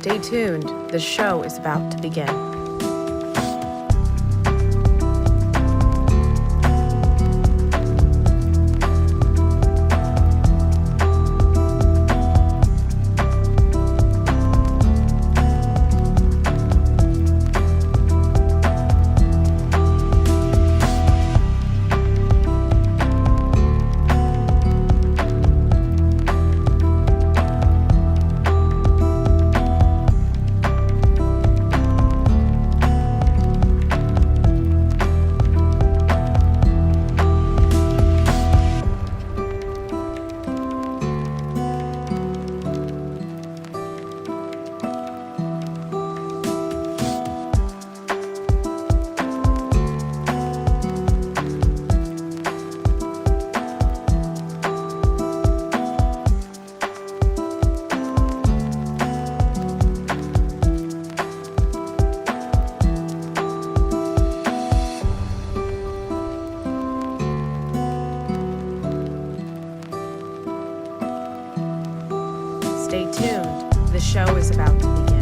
Stay tuned. The show is about to begin. Stay tuned. The show is about to begin.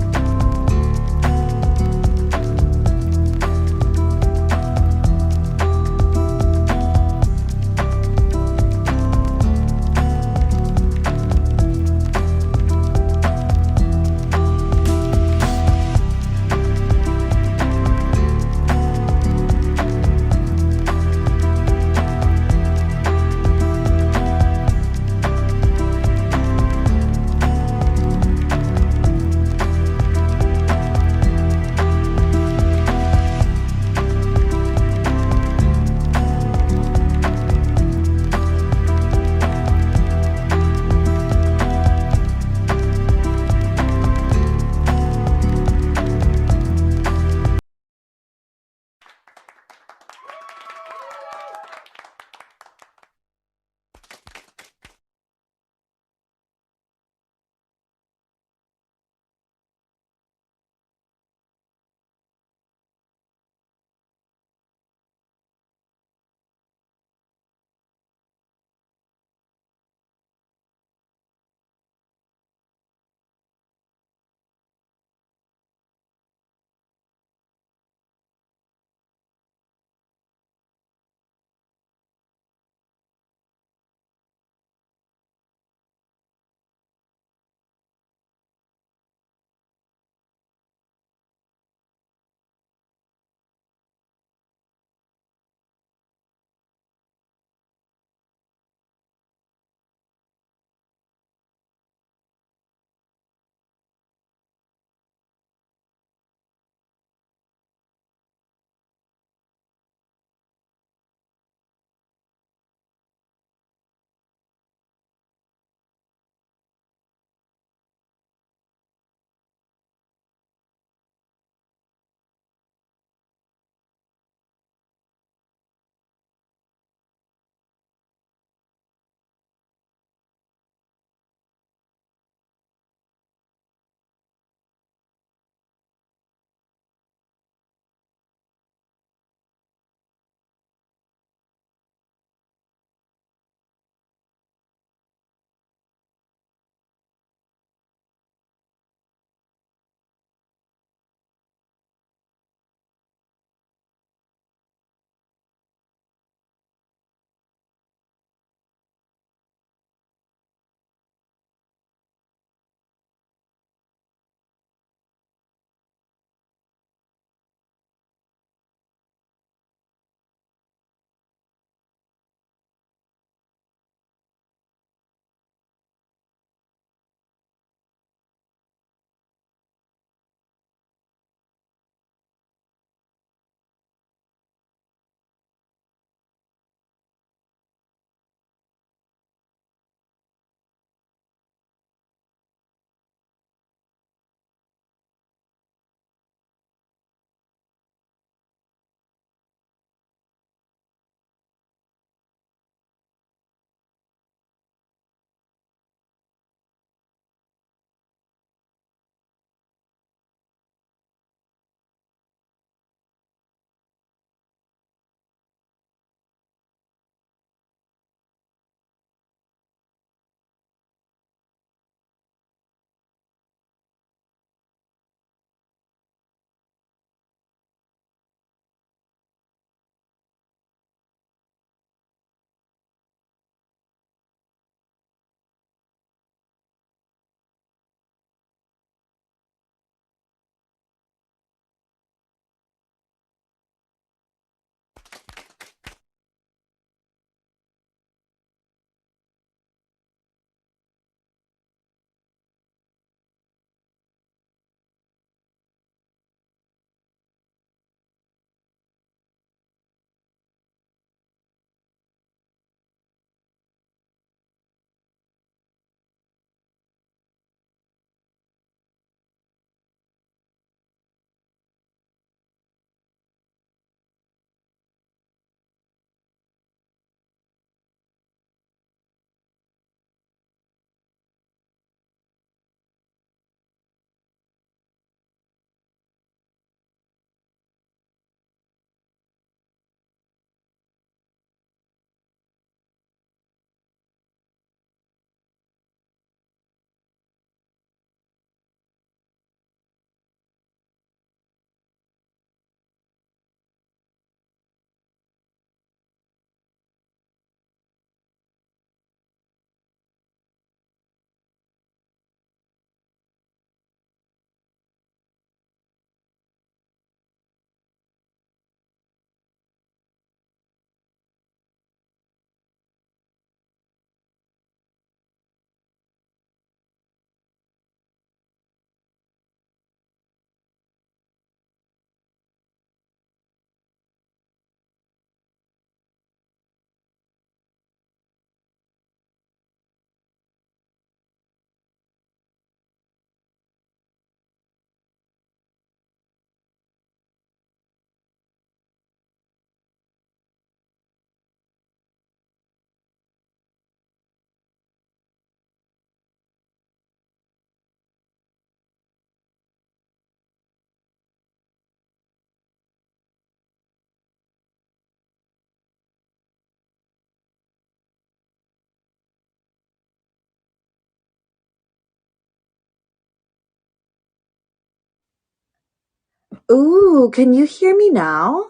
Ooh, can you hear me now?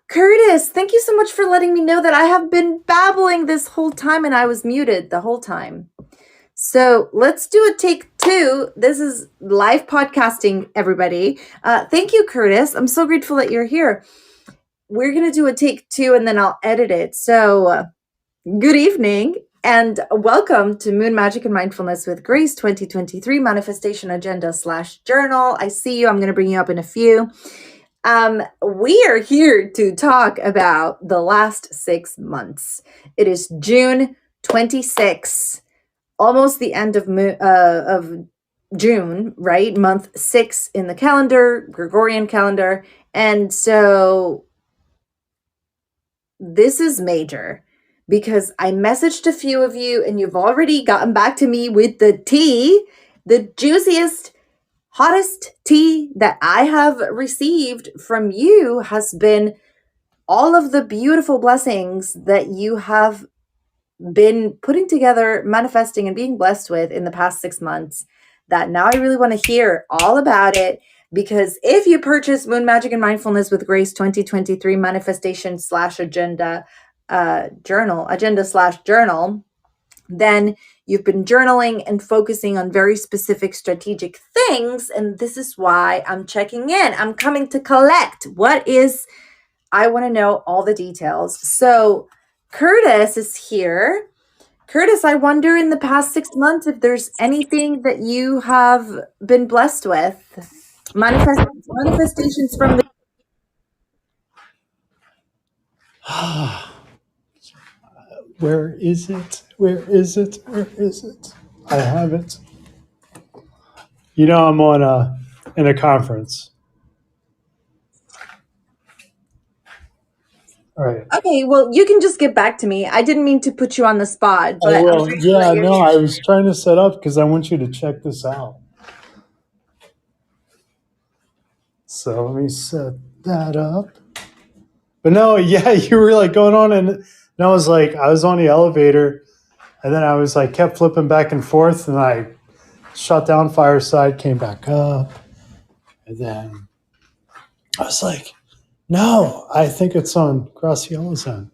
Curtis, thank you so much for letting me know that I have been babbling this whole time and I was muted the whole time. So let's do a take two. This is live podcasting, everybody. Thank you, Curtis. I'm so grateful that you're here. We're going to do a take two and then I'll edit it. So good evening and welcome to Moon Magic and Mindfulness with Grace 2023 Manifestation Agenda / Journal. I see you. I'm going to bring you up in a few. We are here to talk about the last 6 months. It is June 26, almost the end of June, right? Month 6 in the calendar, Gregorian calendar. And so this is major because I messaged a few of you and you've already gotten back to me with the tea, the juiciest, hottest tea that I have received from you has been all of the beautiful blessings that you have been putting together, manifesting, and being blessed with in the past 6 months. That now I really want to hear all about it. Because if you purchase Moon Magic and Mindfulness with Grace 2023 Manifestation / Agenda Journal, then you've been journaling and focusing on very specific strategic things. And this is why I'm checking in. I'm coming to collect. I want to know all the details. So Curtis is here. Curtis, I wonder in the past 6 months if there's anything that you have been blessed with. Manifestations from the... Where is it? Where is it? Where is it? I have it. You know, I'm on in a conference. All right. Okay, well, you can just get back to me. I didn't mean to put you on the spot, I but I'm will. grateful that Yeah, you're no, here. I was trying to set up because I want you to check this out. So let me set that up. But no, yeah, you were like going on, and I was like, I was on the elevator, and then I was like, kept flipping back and forth, and I shut down Fireside, came back up, and then I was like, no, I think it's on Graciela Zone.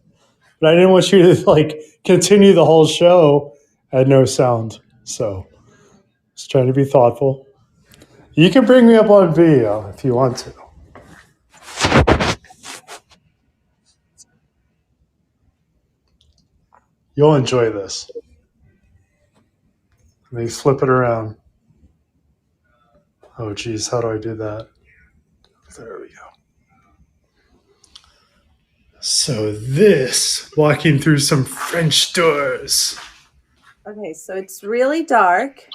But I didn't want you to like continue the whole show at no sound. So just trying to be thoughtful. You can bring me up on video if you want to. You'll enjoy this. Let me flip it around. Oh geez, how do I do that? There we go. So this, walking through some French doors Okay, so it's really dark.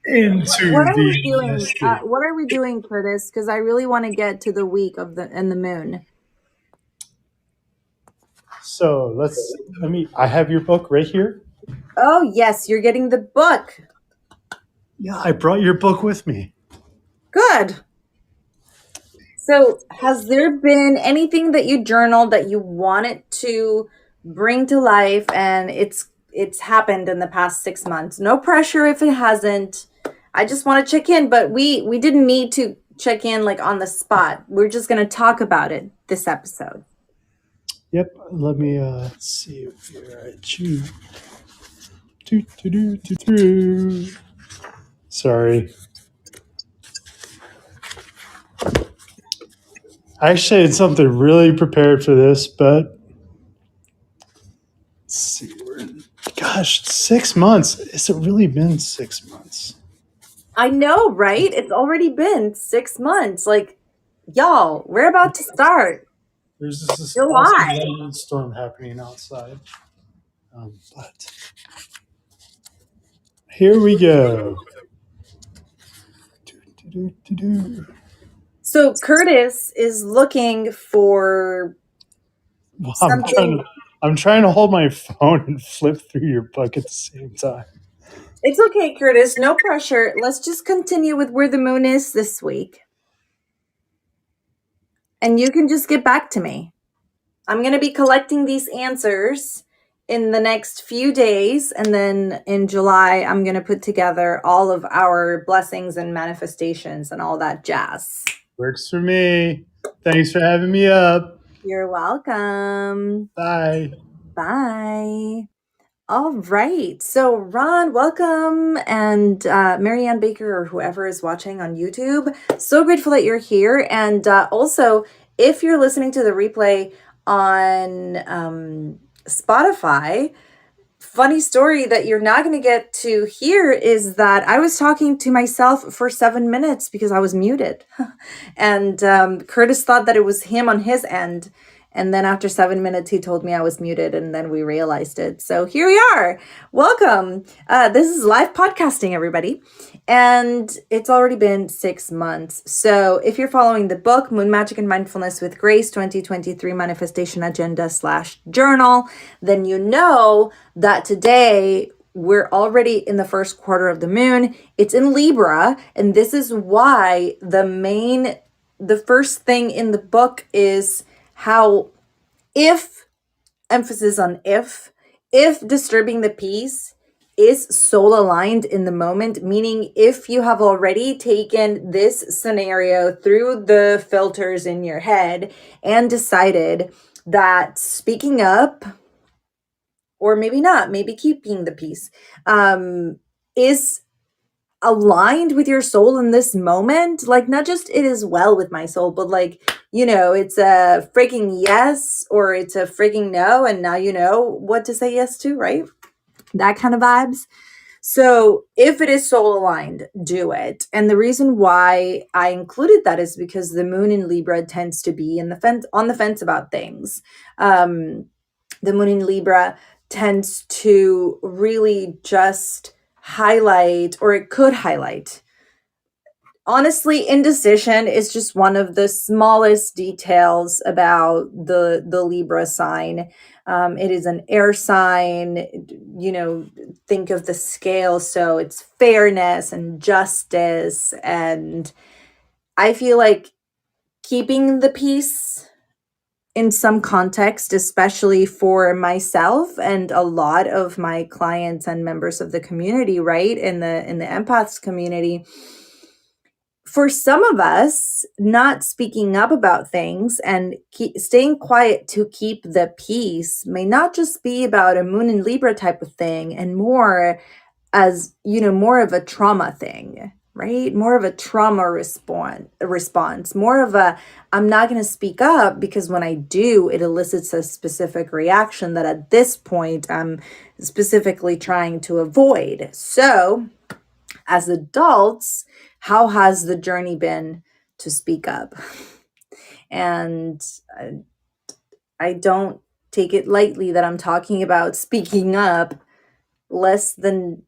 into What are we the doing? mystery. What are we doing, Curtis? Because I really want to get to the week of the moon. So I have your book right here. Oh yes, you're getting the book. Yeah, I brought your book with me. Good. So, has there been anything that you journaled that you wanted to bring to life and it's happened in the past 6 months? No pressure if it hasn't. I just want to check in, but we didn't need to check in like on the spot. We're just going to talk about it this episode. Yep. Let me see if here I choose. Sorry. I actually had something really prepared for this, but let's see. Gosh, 6 months. Has it really been 6 months? I know, right? It's already been 6 months. Like, y'all, we're about to start There's this awesome July. lightning storm happening outside. But here we go. So Curtis is looking for Well, something. I'm trying to hold my phone and flip through your book at the same time. It's okay, Curtis. No pressure. Let's just continue with where the moon is this week. And you can just get back to me. I'm going to be collecting these answers in the next few days. And then in July, I'm going to put together all of our blessings and manifestations and all that jazz. Works for me. Thanks for having me up. You're welcome. Bye. Bye. All right. So, Ron, welcome. And Marianne Baker, or whoever is watching on YouTube, so grateful that you're here. And also, if you're listening to the replay on Spotify, funny story that you're not going to get to hear is that I was talking to myself for 7 minutes because I was muted. And Curtis thought that it was him on his end. And then after 7 minutes, he told me I was muted, and then we realized it. So here we are. Welcome. This is live podcasting, everybody. And it's already been 6 months. So if you're following the book, Moon Magic and Mindfulness with Grace 2023 Manifestation Agenda /Journal, then you know that today we're already in the first quarter of the moon. It's in Libra. And this is why the first thing in the book is how emphasis on if disturbing the peace is soul aligned in the moment, meaning if you have already taken this scenario through the filters in your head and decided that speaking up, or maybe not, maybe keeping the peace, is aligned with your soul in this moment, like not just it is well with my soul, but like, it's a freaking yes or it's a freaking no, and now you know what to say yes to, right? That kind of vibes. So if it is soul aligned, do it. And the reason why I included that is because the moon in Libra tends to be on the fence about things. The moon in Libra tends to really just highlight, or it could highlight. Honestly, indecision is just one of the smallest details about the Libra sign. It is an air sign, think of the scale. So it's fairness and justice. And I feel like keeping the peace in some context, especially for myself and a lot of my clients and members of the community, right? In the empaths community, for some of us, not speaking up about things and staying quiet to keep the peace may not just be about a moon in Libra type of thing, and more as, more of a trauma thing, right? More of a trauma response, more of a, I'm not going to speak up because when I do, it elicits a specific reaction that at this point I'm specifically trying to avoid. So as adults, how has the journey been to speak up? And I don't take it lightly that I'm talking about speaking up less than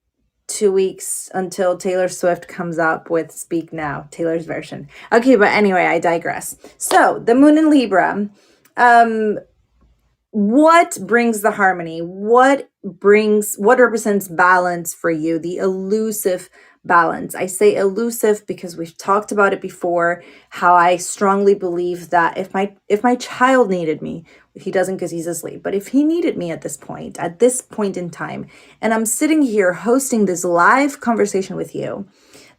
2 weeks until Taylor Swift comes up with Speak Now, Taylor's version. Okay, but anyway, I digress. So the moon in Libra, what brings the harmony? What represents balance for you? The elusive balance. I say elusive because we've talked about it before, how I strongly believe that if my child needed me, he doesn't because he's asleep, but if he needed me at this point in time, and I'm sitting here hosting this live conversation with you,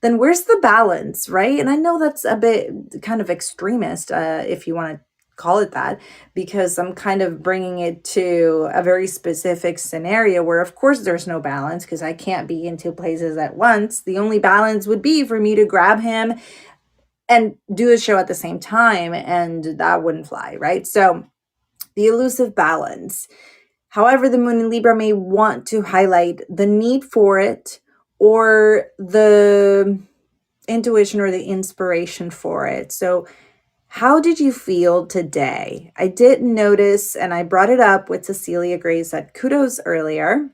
then where's the balance, right? And I know that's a bit kind of extremist, if you want to call it that, because I'm kind of bringing it to a very specific scenario where of course there's no balance because I can't be in two places at once. The only balance would be for me to grab him and do a show at the same time, and that wouldn't fly, right? So the elusive balance. However, the moon in Libra may want to highlight the need for it, or the intuition or the inspiration for it. So how did you feel today? I did notice, and I brought it up with Cecilia Grace at Kudos earlier,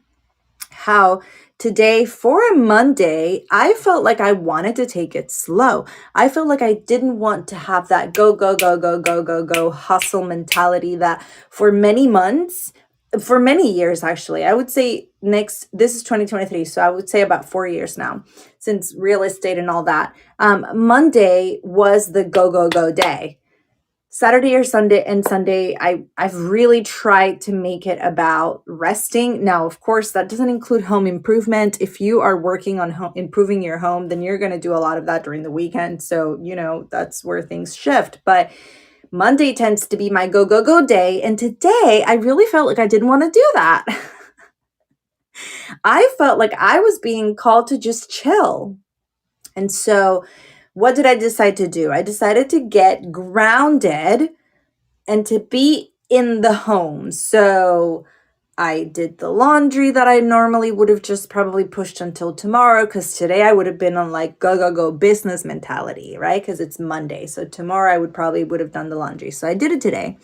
how today for a Monday, I felt like I wanted to take it slow. I felt like I didn't want to have that go, go, go, go, go, go, go hustle mentality that for many months, for many years, actually, I would say this is 2023. So I would say about 4 years now since real estate and all that. Monday was the go, go, go day. Saturday or Sunday and Sunday, I've really tried to make it about resting. Now, of course, that doesn't include home improvement. If you are working on improving your home, then you're going to do a lot of that during the weekend. So, that's where things shift. But Monday tends to be my go, go, go day. And today I really felt like I didn't want to do that. I felt like I was being called to just chill. And so what did I decide to do? I decided to get grounded and to be in the home. So I did the laundry that I normally would have just probably pushed until tomorrow, because today I would have been on like go, go, go business mentality, right? Because it's Monday. So tomorrow I would have done the laundry. So I did it today.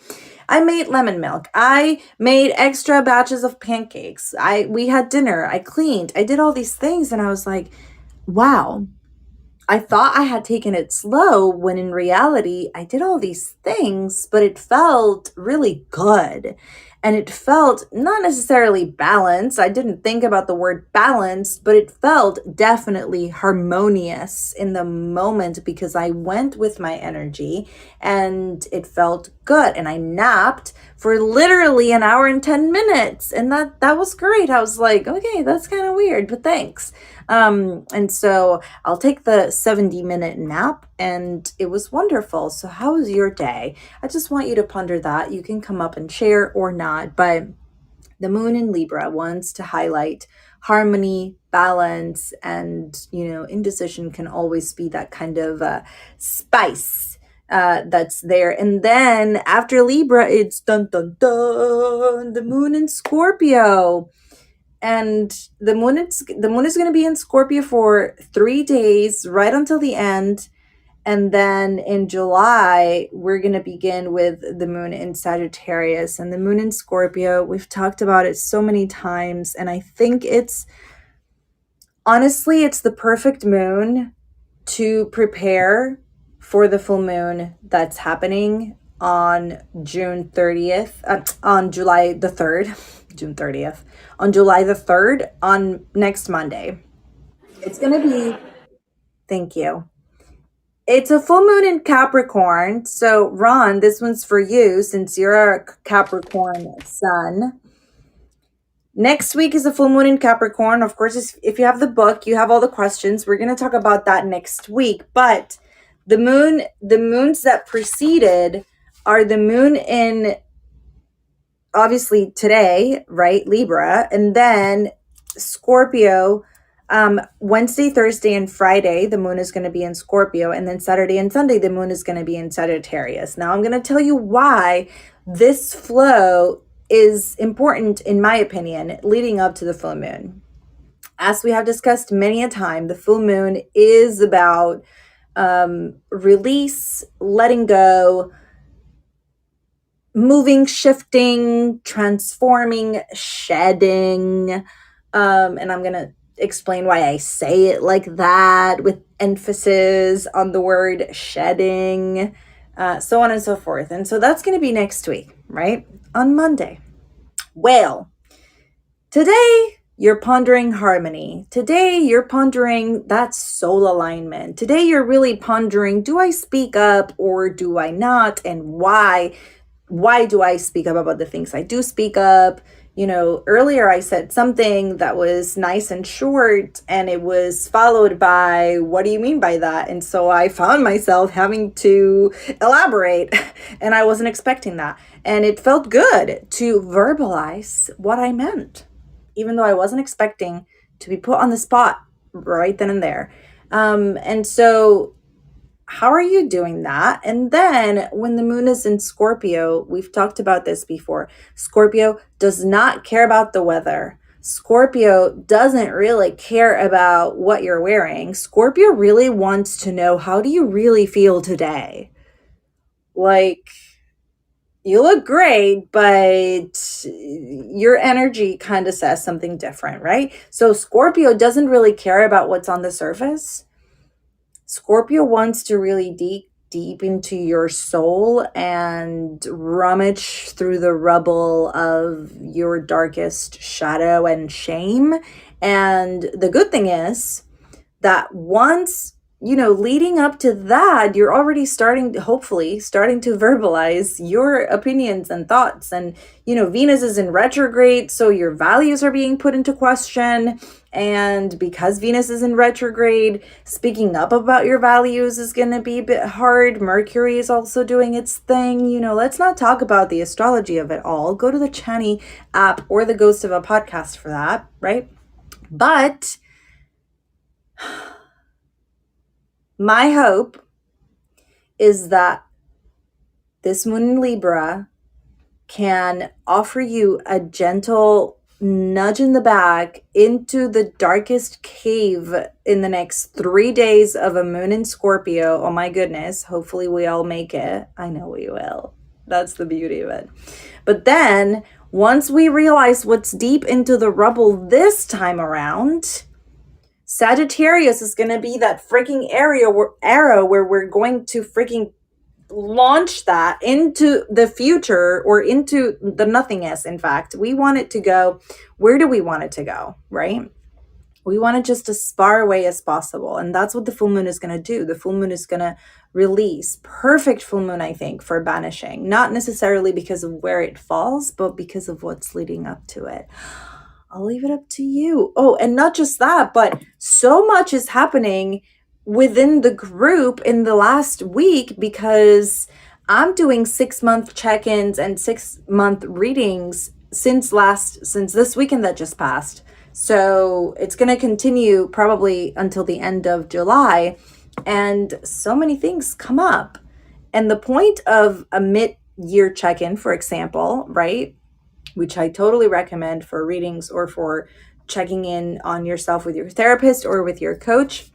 I made lemon milk. I made extra batches of pancakes. We had dinner. I cleaned. I did all these things, and I was like, wow. I thought I had taken it slow, when in reality, I did all these things, but it felt really good. And it felt not necessarily balanced. I didn't think about the word balanced, but it felt definitely harmonious in the moment, because I went with my energy and it felt good. And I napped for literally an hour and 10 minutes. And that was great. I was like, okay, that's kind of weird, but thanks. And so I'll take the 70-minute nap, and it was wonderful. So how was your day? I just want you to ponder that. You can come up and share or not, but the moon in Libra wants to highlight harmony, balance, and, indecision can always be that kind of spice that's there. And then after Libra, it's dun dun dun, the moon in Scorpio. And the moon is going to be in Scorpio for 3 days, right until the end. And then in July, we're going to begin with the moon in Sagittarius. And the moon in Scorpio, we've talked about it so many times. And I think honestly, it's the perfect moon to prepare for the full moon that's happening on June 30th, on July the 3rd, June 30th, on July the 3rd, on next Monday. It's going to be, thank you. It's a full moon in Capricorn. So, Ron, this one's for you since you're a Capricorn sun. Next week is a full moon in Capricorn. Of course, if you have the book, you have all the questions. We're going to talk about that next week. But the moons that preceded are the moon in, obviously today, right, Libra, and then Scorpio. Wednesday, Thursday, and Friday, the moon is going to be in Scorpio. And then Saturday and Sunday, the moon is going to be in Sagittarius. Now, I'm going to tell you why this flow is important, in my opinion, leading up to the full moon. As we have discussed many a time, the full moon is about release, letting go, moving, shifting, transforming, shedding. And I'm going to explain why I say it like that, with emphasis on the word shedding, so on and so forth. And so that's going to be next week, right? On Monday. Well, today you're pondering harmony. Today you're pondering that soul alignment. Today you're really pondering, do I speak up or do I not? And why? Why do I speak up about the things I do speak up? Earlier I said something that was nice and short, and it was followed by, what do you mean by that? And so I found myself having to elaborate, and I wasn't expecting that. And it felt good to verbalize what I meant, even though I wasn't expecting to be put on the spot right then and there. And so how are you doing that? And then when the moon is in Scorpio, we've talked about this before. Scorpio does not care about the weather. Scorpio doesn't really care about what you're wearing. Scorpio really wants to know, how do you really feel today? Like, you look great, but your energy kind of says something different, right? So Scorpio doesn't really care about what's on the surface. Scorpio wants to really deep into your soul and rummage through the rubble of your darkest shadow and shame. And the good thing is that once leading up to that, you're already hopefully starting to verbalize your opinions and thoughts. And, Venus is in retrograde, so your values are being put into question. And because Venus is in retrograde, speaking up about your values is going to be a bit hard. Mercury is also doing its thing. Let's not talk about the astrology of it all. Go to the Chani app or the Ghost of a Podcast for that, right? But my hope is that this moon in Libra can offer you a gentle nudge in the back into the darkest cave in the next 3 days of a moon in Scorpio. Oh my goodness. Hopefully we all make it. I know we will. That's the beauty of it. But then once we realize what's deep into the rubble this time around, Sagittarius is going to be that freaking arrow where we're going to freaking launch that into the future or into the nothingness. In fact, we want it to go. Where do we want it to go? Right? We want it just as far away as possible. And that's what the full moon is going to do. The full moon is going to release. Perfect full moon, I think, for banishing. Not necessarily because of where it falls, but because of what's leading up to it. I'll leave it up to you. Oh, and not just that, but so much is happening within the group in the last week because I'm doing 6-month check-ins and 6-month readings since this weekend that just passed. So it's going to continue probably until the end of July. And so many things come up. And the point of a mid-year check-in, for example, right, which I totally recommend for readings or for checking in on yourself with your therapist or with your coach.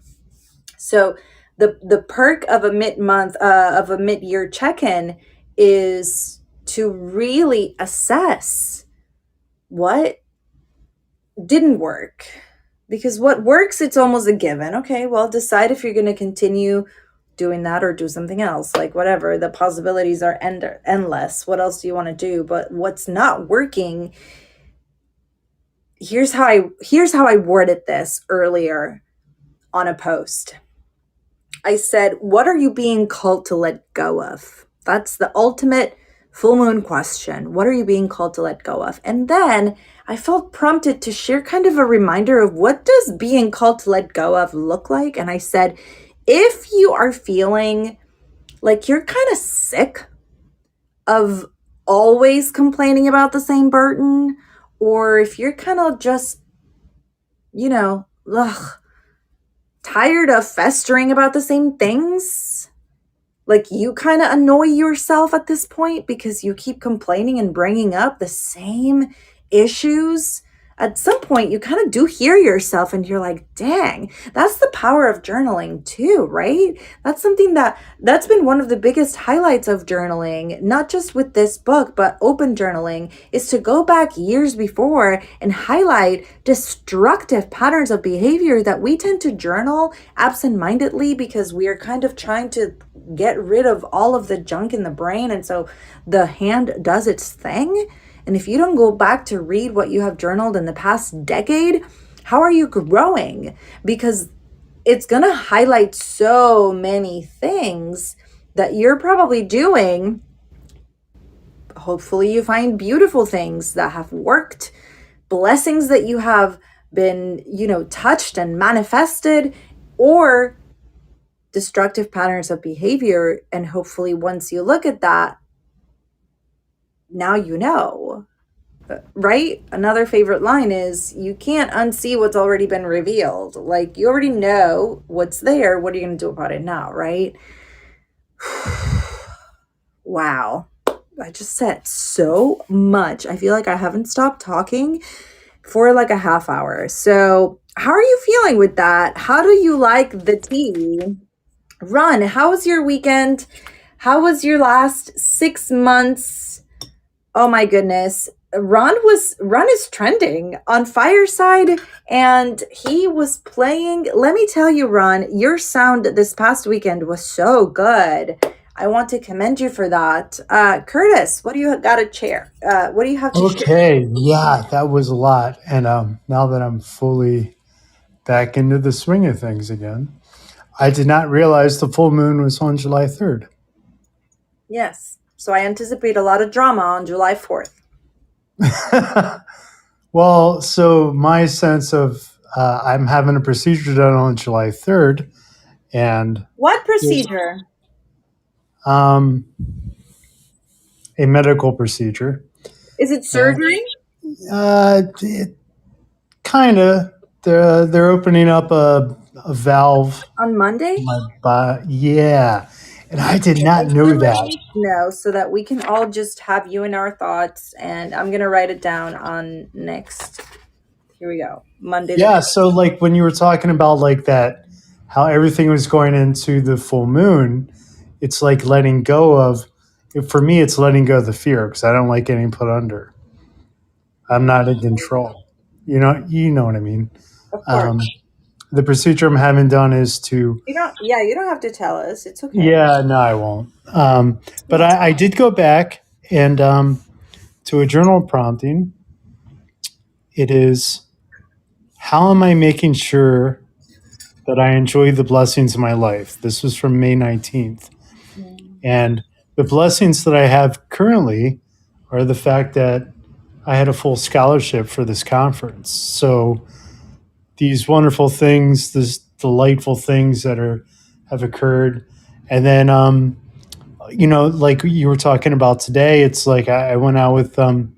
So the perk of a mid-year check-in is to really assess what didn't work. Because what works, it's almost a given. Okay, well, decide if you're going to continue doing that or do something else, like whatever. The possibilities are endless. What else do you want to do? But what's not working, here's how I worded this earlier on a post. I said, what are you being called to let go of? That's the ultimate full moon question. What are you being called to let go of? And then I felt prompted to share kind of a reminder of what does being called to let go of look like. And I said, if you are feeling like you're kind of sick of always complaining about the same burden, or if you're kind of just, tired of festering about the same things, like you kind of annoy yourself at this point because you keep complaining and bringing up the same issues, at some point you kind of do hear yourself and you're like, dang, that's the power of journaling too, right? That's something that's been one of the biggest highlights of journaling, not just with this book, but open journaling, is to go back years before and highlight destructive patterns of behavior that we tend to journal absentmindedly because we are kind of trying to get rid of all of the junk in the brain. And so the hand does its thing. And if you don't go back to read what you have journaled in the past decade, how are you growing? Because it's going to highlight so many things that you're probably doing. Hopefully you find beautiful things that have worked, blessings that you have been, touched and manifested, or destructive patterns of behavior. And hopefully once you look at that, now you know, right? Another favorite line is, you can't unsee what's already been revealed. Like, you already know what's there. What are you going to do about it now, right? Wow. I just said so much. I feel like I haven't stopped talking for like a half hour. So how are you feeling with that? How do you like the tea? Ron, how was your weekend? How was your last 6 months? Oh my goodness. Ron is trending on Fireside, and he was playing. Let me tell you, Ron, your sound this past weekend was so good. I want to commend you for that. Curtis, what do you got to share? What do you have to share? Okay, yeah, that was a lot. And now that I'm fully back into the swing of things again, I did not realize the full moon was on July 3rd. Yes. So I anticipate a lot of drama on July 4th. Well, so my sense of I'm having a procedure done on July 3rd, and What procedure? a medical procedure. Is it surgery? Kind of. They're opening up a valve. On Monday? Yeah, and I did not Thanks for know letting that. me know so that we can all just have you in our thoughts. And I'm going to write it down on next. Here we go. Monday. Yeah, so like when you were talking about like that, how everything was going into the full moon, it's like letting go of. For me, it's letting go of the fear because I don't like getting put under. I'm not in control. You know what I mean. Of course. The procedure I'm having done is to. You don't have to tell us. It's okay. Yeah, no, I won't. But I did go back and to a journal prompting. It is, how am I making sure that I enjoy the blessings of my life? This was from May 19th. And the blessings that I have currently are the fact that I had a full scholarship for this conference. So these wonderful things, these delightful things that have occurred. And then, like you were talking about today, it's like I went out with some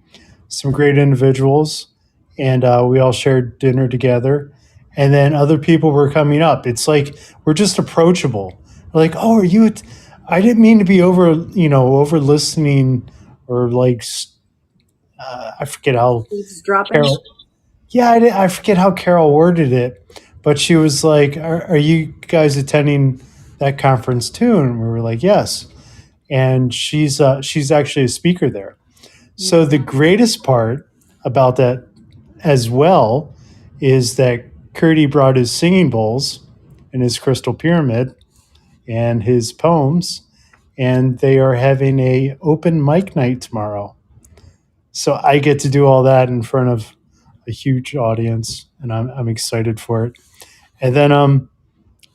great individuals, and we all shared dinner together. And then other people were coming up. It's like we're just approachable. We're like, oh, are you? I didn't mean to be over listening, or like I forget how It's dropping. Carol. Yeah, I forget how Carol worded it, but she was like, are you guys attending that conference too? And we were like, yes. And she's actually a speaker there. So the greatest part about that as well is that Curdy brought his singing bowls and his crystal pyramid and his poems, and they are having a open mic night tomorrow. So I get to do all that in front of a huge audience, and I'm excited for it. And then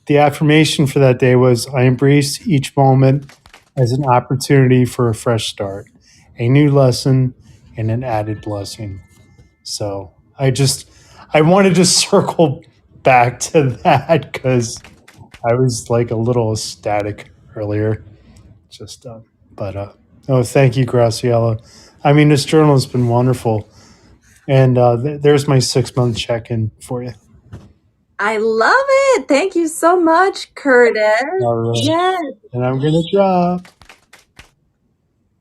the affirmation for that day was, I embrace each moment as an opportunity for a fresh start, a new lesson, and an added blessing. So I wanted to circle back to that because I was like a little ecstatic earlier. No, thank you, Graciela. I mean, this journal has been wonderful. And there's my 6-month check-in for you. I love it. Thank you so much, Curtis. All right. Yes. And I'm going to drop.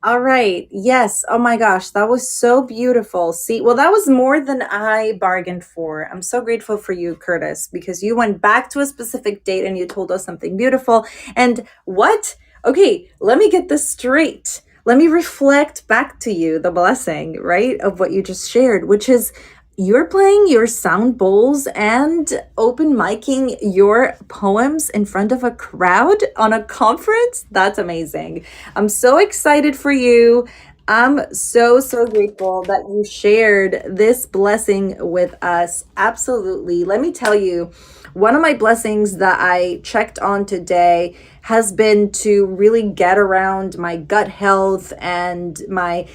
All right. Yes. Oh my gosh. That was so beautiful. See, well, that was more than I bargained for. I'm so grateful for you, Curtis, because you went back to a specific date and you told us something beautiful. And what? Okay, let me get this straight. Let me reflect back to you the blessing, right, of what you just shared, which is you're playing your sound bowls and open micing your poems in front of a crowd on a conference. That's amazing. I'm so excited for you. I'm so grateful that you shared this blessing with us. Absolutely. Let me tell you, one of my blessings that I checked on today has been to really get around my gut health and my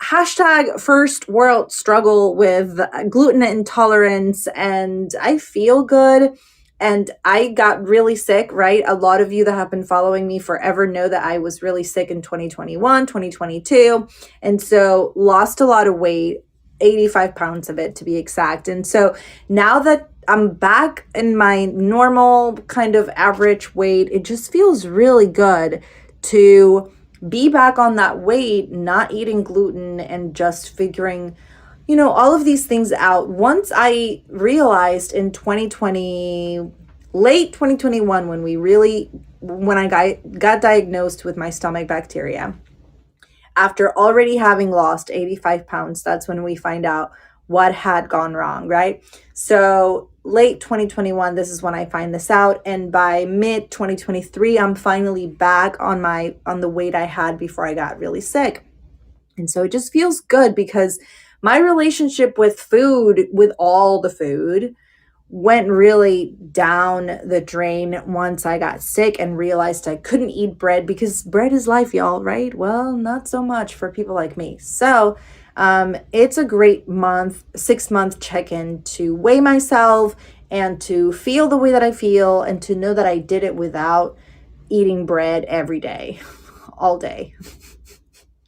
#first world struggle with gluten intolerance, and I feel good. And I got really sick, right? A lot of you that have been following me forever know that I was really sick in 2021, 2022. And so lost a lot of weight, 85 pounds of it to be exact. And so now that I'm back in my normal kind of average weight, it just feels really good to be back on that weight, not eating gluten, and just figuring, all of these things out. Once I realized in 2020, late 2021, when I got diagnosed with my stomach bacteria, after already having lost 85 pounds, that's when we find out what had gone wrong, right? So late 2021, this is when I find this out. And by mid 2023, I'm finally back on the weight I had before I got really sick. And so it just feels good because my relationship with food, with all the food, went really down the drain once I got sick and realized I couldn't eat bread because bread is life, y'all, right? Well, not so much for people like me. So it's a great 6-month check-in to weigh myself and to feel the way that I feel and to know that I did it without eating bread every day, all day.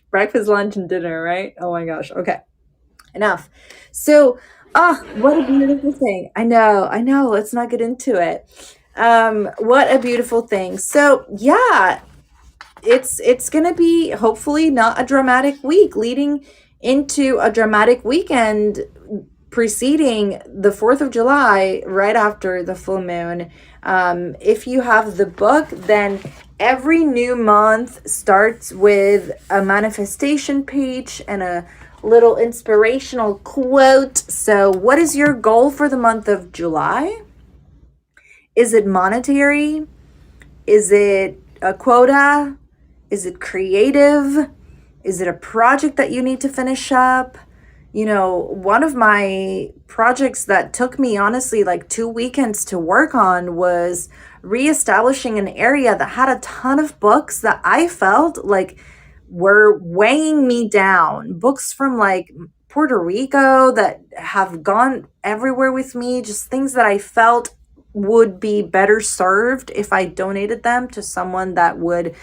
Breakfast, lunch, and dinner, right? Oh my gosh. Okay. Enough. So, what a beautiful thing. I know. Let's not get into it. What a beautiful thing. So, yeah, it's gonna be hopefully not a dramatic week leading into a dramatic weekend preceding the 4th of July, right after the full moon. If you have the book, then every new month starts with a manifestation page and a little inspirational quote. So, what is your goal for the month of July? Is it monetary? Is it a quota? Is it creative? Is it a project that you need to finish up? You know, one of my projects that took me honestly like 2 weekends to work on was reestablishing an area that had a ton of books that I felt like were weighing me down. Books from like Puerto Rico that have gone everywhere with me, just things that I felt would be better served if I donated them to someone that would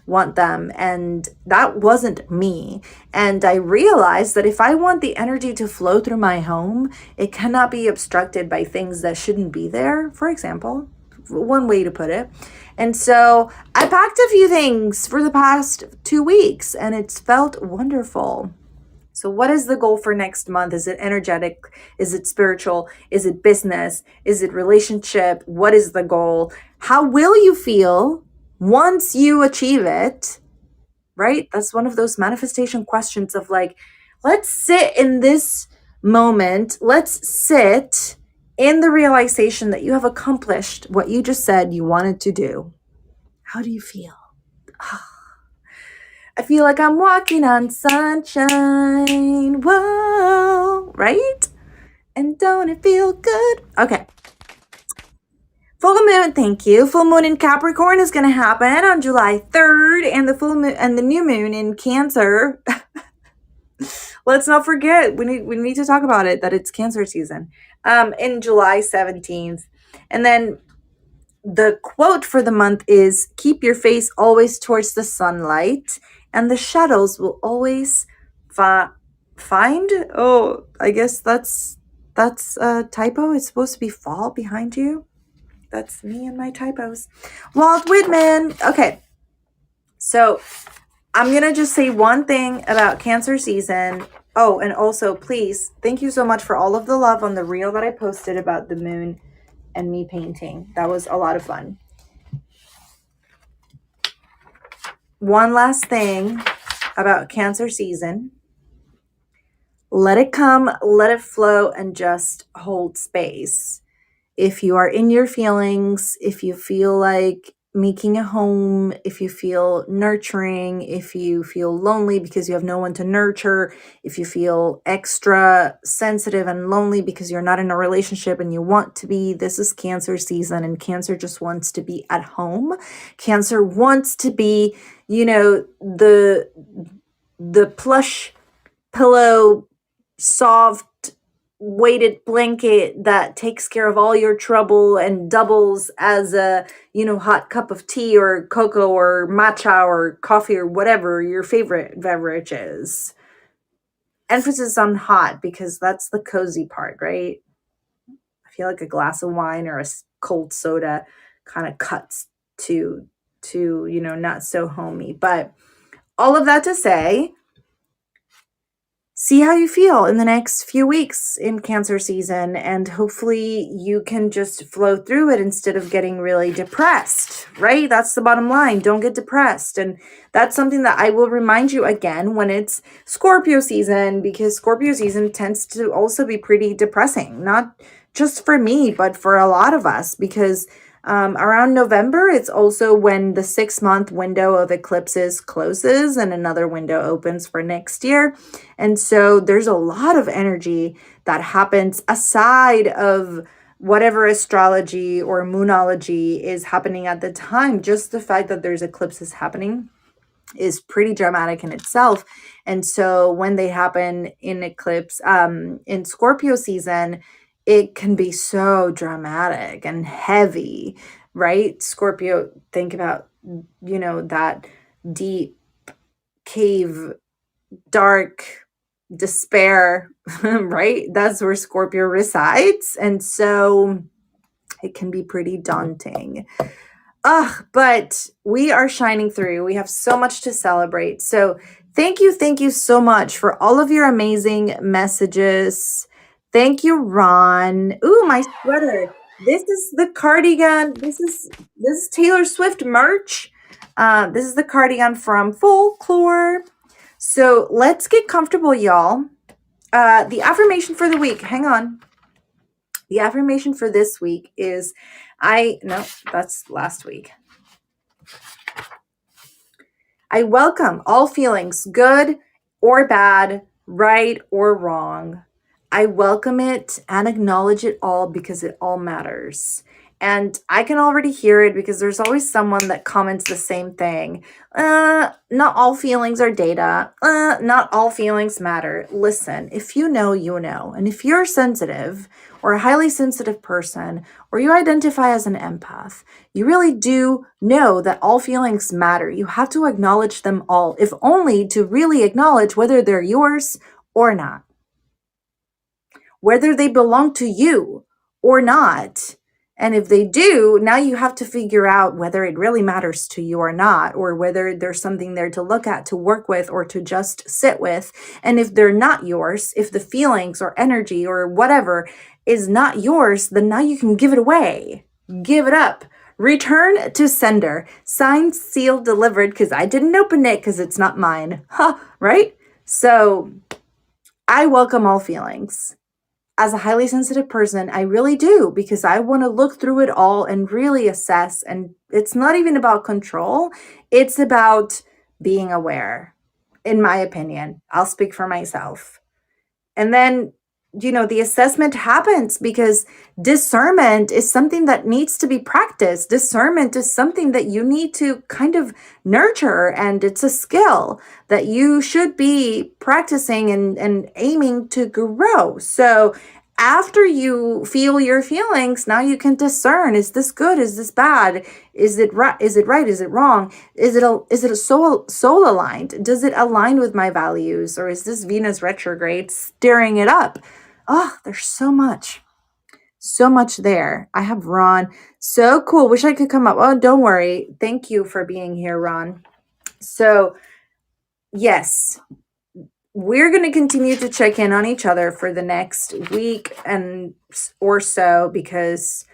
want them, and that wasn't me. And I realized that if I want the energy to flow through my home, it cannot be obstructed by things that shouldn't be there, for example, one way to put it. And so I packed a few things for the past 2 weeks and it's felt wonderful. So what is the goal for next month? Is it energetic? Is it spiritual? Is it business? Is it relationship? What is the goal? How will you feel once you achieve it? Right? That's one of those manifestation questions of like, let's sit in this moment. Let's sit in the realization that you have accomplished what you just said you wanted to do. How do you feel? I feel like I'm walking on sunshine. Whoa, right? And don't it feel good? Okay. Full moon, thank you. Full moon in Capricorn is going to happen on July 3rd, and the full moon and the new moon in Cancer. Let's not forget, we need to talk about it, that it's Cancer season. In July 17th. And then the quote for the month is, keep your face always towards the sunlight and the shadows will always find. Oh, I guess that's a typo. It's supposed to be fall behind you. That's me and my typos. Walt Whitman. Okay. So I'm going to just say one thing about Cancer season. Oh, and also please, thank you so much for all of the love on the reel that I posted about the moon and me painting. That was a lot of fun. One last thing about Cancer season. Let it come, let it flow, and just hold space. If you are in your feelings, if you feel like making a home, if you feel nurturing, if you feel lonely because you have no one to nurture, if you feel extra sensitive and lonely because you're not in a relationship and you want to be, this is Cancer season, and Cancer just wants to be at home. Cancer wants to be, you know, the plush pillow, soft weighted blanket that takes care of all your trouble and doubles as a, you know, hot cup of tea or cocoa or matcha or coffee or whatever your favorite beverage is. Emphasis on hot because that's the cozy part, right? I feel like a glass of wine or a cold soda kind of cuts to you know, not so homey. But all of that to say, see how you feel in the next few weeks in Cancer season, and hopefully you can just flow through it instead of getting really depressed, right? That's the bottom line. Don't get depressed. And that's something that I will remind you again when it's Scorpio season, because Scorpio season tends to also be pretty depressing, not just for me, but for a lot of us, because around November, it's also when the 6-month window of eclipses closes and another window opens for next year. And so there's a lot of energy that happens aside of whatever astrology or moonology is happening at the time. Just the fact that there's eclipses happening is pretty dramatic in itself. And so when they happen in eclipse, in Scorpio season, it can be so dramatic and heavy, right? Scorpio, think about, that deep cave, dark despair, right? That's where Scorpio resides. And so it can be pretty daunting. But we are shining through. We have so much to celebrate. So thank you so much for all of your amazing messages. Thank you, Ron. Ooh, my sweater. This is the cardigan. This is Taylor Swift merch. This is the cardigan from Folklore. So let's get comfortable, y'all. The affirmation for the week. Hang on. The affirmation for this week is that's last week. I welcome all feelings, good or bad, right or wrong. I welcome it and acknowledge it all because it all matters. And I can already hear it because there's always someone that comments the same thing. Not all feelings are data. Not all feelings matter. Listen, if you know, you know. And if you're sensitive or a highly sensitive person, or you identify as an empath, you really do know that all feelings matter. You have to acknowledge them all, if only to really acknowledge whether they're yours or not, whether they belong to you or not. And if they do, now you have to figure out whether it really matters to you or not, or whether there's something there to look at, to work with, or to just sit with. And if they're not yours, if the feelings or energy or whatever is not yours, then now you can give it away. Give it up. Return to sender. Signed, sealed, delivered, because I didn't open it because it's not mine. Right? So I welcome all feelings. As a highly sensitive person, I really do, because I want to look through it all and really assess. And it's not even about control. It's about being aware, in my opinion. I'll speak for myself. And then, the assessment happens because discernment is something that needs to be practiced. Discernment is something that you need to kind of nurture, and it's a skill that you should be practicing and aiming to grow. So after you feel your feelings, now you can discern, is this good? Is this bad? Is it right? Is it right? Is it wrong? Is it a soul aligned? Does it align with my values? Or is this Venus retrograde stirring it up? Oh, there's so much there. I have Ron. So cool. Wish I could come up. Oh, don't worry. Thank you for being here, Ron. So yes, we're going to continue to check in on each other for the next week or so, because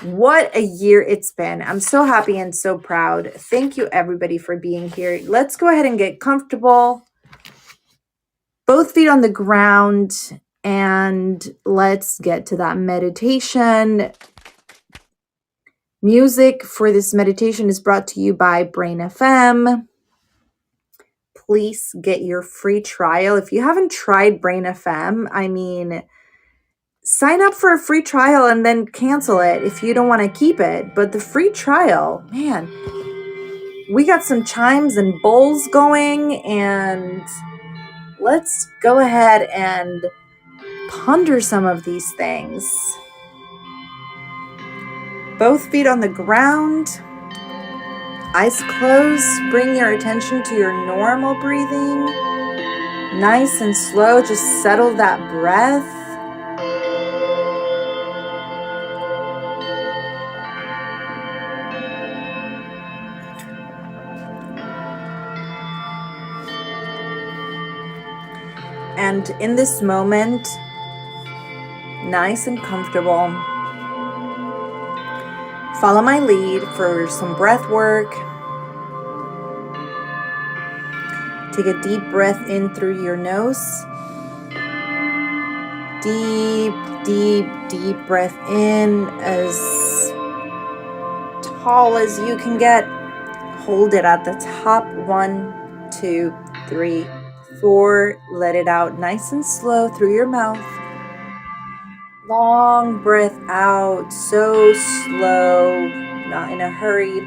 what a year it's been. I'm so happy and so proud. Thank you, everybody, for being here. Let's go ahead and get comfortable. Both feet on the ground, and let's get to that meditation. Music for this meditation is brought to you by Brain FM. Please get your free trial. If you haven't tried Brain FM, sign up for a free trial and then cancel it if you don't want to keep it. But the free trial, man, we got some chimes and bowls going, and let's go ahead and ponder some of these things. Both feet on the ground, eyes closed. Bring your attention to your normal breathing. Nice and slow, just settle that breath. And in this moment, nice and comfortable, follow my lead for some breath work. Take a deep breath in through your nose. Deep, deep, deep breath in, as tall as you can get. Hold it at the top. 1, 2, 3, 4. Let it out nice and slow through your mouth. Long breath out, so slow, not in a hurry.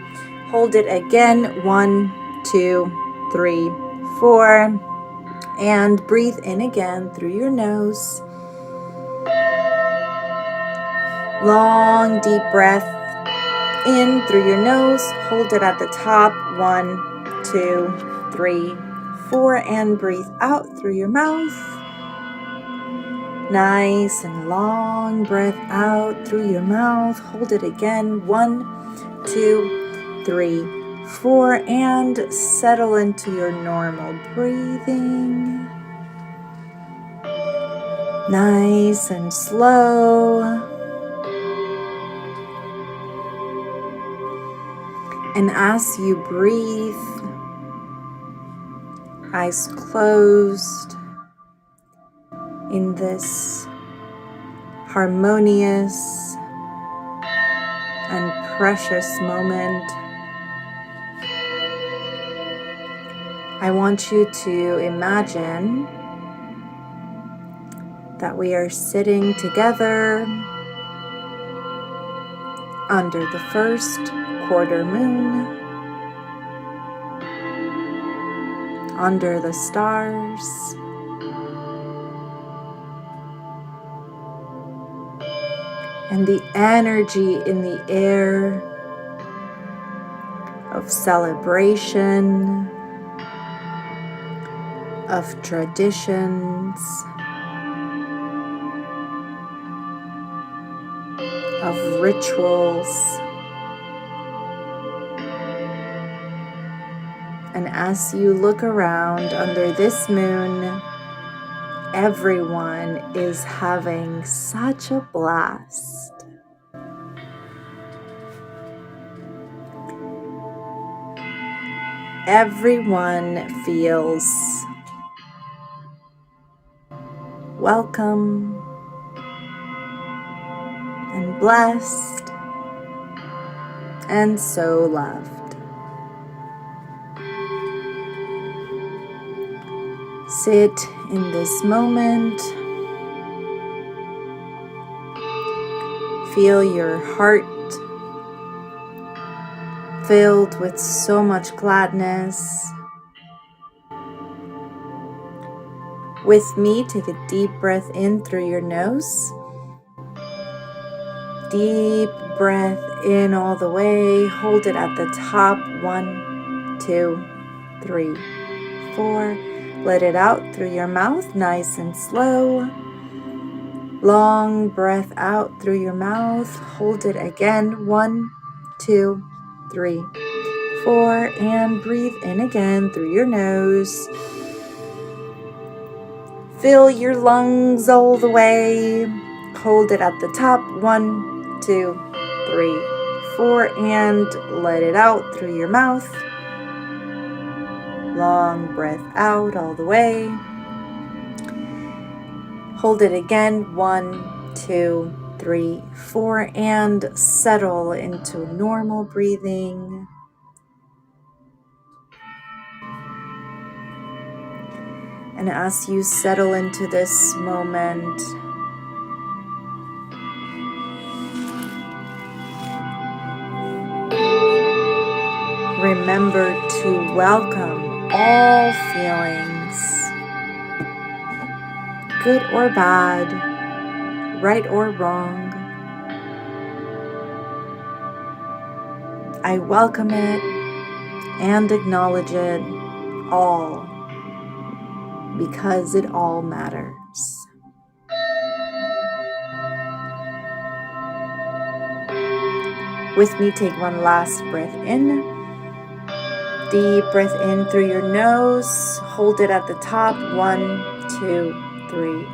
Hold it again. 1, 2, 3, 4. And breathe in again through your nose. Long, deep breath in through your nose. Hold it at the top. 1, 2, 3, 4. And breathe out through your mouth. Nice and long breath out through your mouth. Hold it again. 1, 2, 3, 4. And settle into your normal breathing. Nice and slow. And as you breathe, eyes closed, in this harmonious and precious moment, I want you to imagine that we are sitting together under the first quarter moon, under the stars, and the energy in the air of celebration, of traditions, of rituals. And as you look around under this moon, everyone is having such a blast. Everyone feels welcome and blessed and so loved. Sit in this moment. Feel your heart filled with so much gladness. With me, take a deep breath in through your nose. Deep breath in all the way. Hold it at the top. 1, 2, 3, 4. Let it out through your mouth, nice and slow. Long breath out through your mouth. Hold it again. 1, 2, 3, 4. And breathe in again through your nose. Fill your lungs all the way. Hold it at the top. 1, 2, 3, 4. And let it out through your mouth. Long breath out all the way. Hold it again. 1, 2, 3, 4. And settle into normal breathing. And as you settle into this moment, remember to welcome all feelings, good or bad, right or wrong. I welcome it and acknowledge it all, because it all matters. With me, take one last breath in. Deep breath in through your nose. Hold it at the top. 1, 2, 3,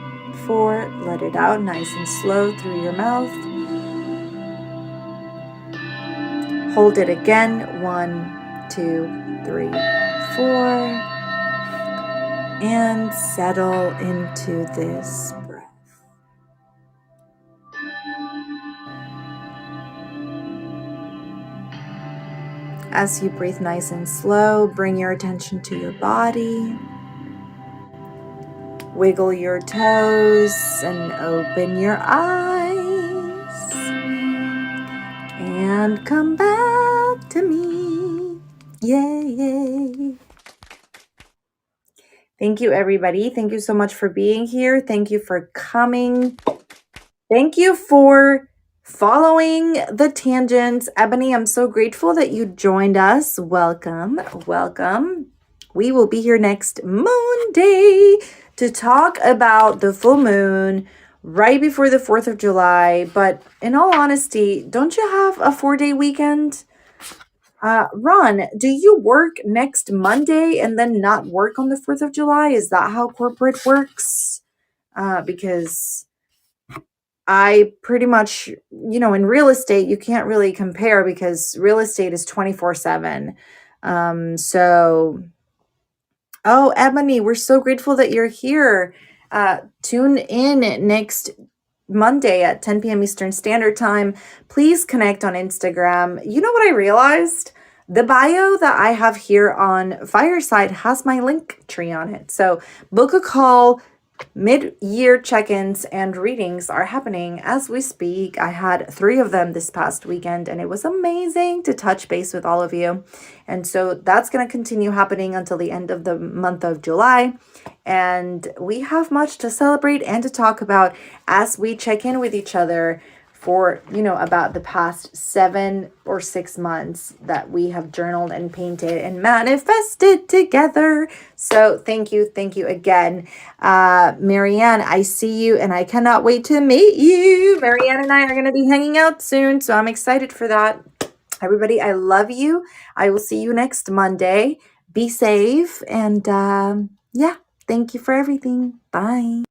4. Let it out nice and slow through your mouth. Hold it again. 1, 2, 3, 4. And settle into this breath. As you breathe nice and slow, bring your attention to your body. Wiggle your toes and open your eyes. and come back to me. Yay. Thank you, everybody. Thank you so much for being here. Thank you for coming. Thank you for following the tangents. Ebony, I'm so grateful that you joined us. Welcome. Welcome. We will be here next Monday to talk about the full moon right before the 4th of July. But in all honesty, don't you have a 4-day weekend? Ron, do you work next Monday and then not work on the 4th of July? Is that how corporate works? Because I pretty much, in real estate, you can't really compare because real estate is 24/7. Oh, Ebony, we're so grateful that you're here. Tune in next Monday at 10 p.m. Eastern Standard Time. Please connect on Instagram. You know what I realized? The bio that I have here on Fireside has my link tree on it. So book a call. Mid-year check-ins and readings are happening as we speak. I had 3 of them this past weekend, and it was amazing to touch base with all of you. And so that's going to continue happening until the end of the month of July. And we have much to celebrate and to talk about as we check in with each other for, about the past 7 or 6 months that we have journaled and painted and manifested together. So thank you again. Marianne, I see you and I cannot wait to meet you. Marianne and I are going to be hanging out soon, so I'm excited for that. Everybody, I love you. I will see you next Monday. Be safe and thank you for everything. Bye.